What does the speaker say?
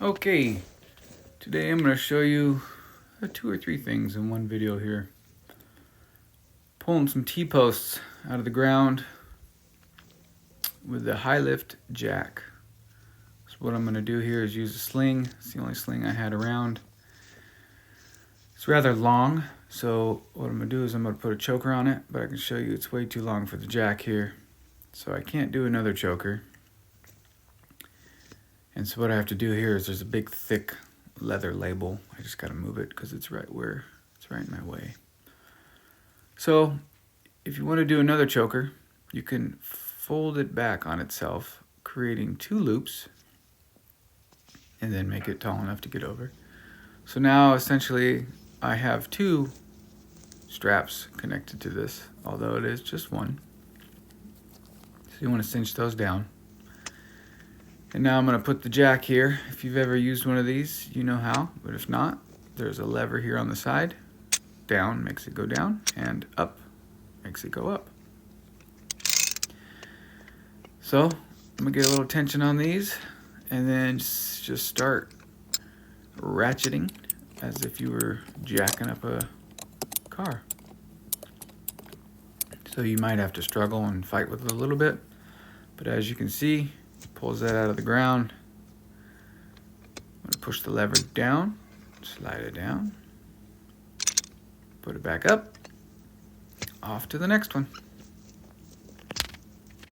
Okay, today I'm going to show you 2 or 3 things in one video here. Pulling some T-posts out of the ground with the high lift jack. So what I'm going to do here is use a sling. It's the only sling I had around. It's rather long, so what I'm going to do is I'm going to put a choker on it, but I can show you it's way too long for the jack here. So I can't do another choker. And so what I have to do here is there's a big thick leather label. I just got to move it because it's right in my way. So if you want to do another choker, you can fold it back on itself, creating 2 loops, and then make it tall enough to get over. So now essentially I have 2 straps connected to this, although it is just one. So you want to cinch those down. And now I'm going to put the jack here. If you've ever used one of these, you know how, but if not, there's a lever here on the side. Down makes it go down, and up makes it go up. So I'm going to get a little tension on these, and then just start ratcheting as if you were jacking up a car. So you might have to struggle and fight with it a little bit, but as you can see, pulls that out of the ground. I'm going to push the lever down, slide it down, put it back up, off to the next one.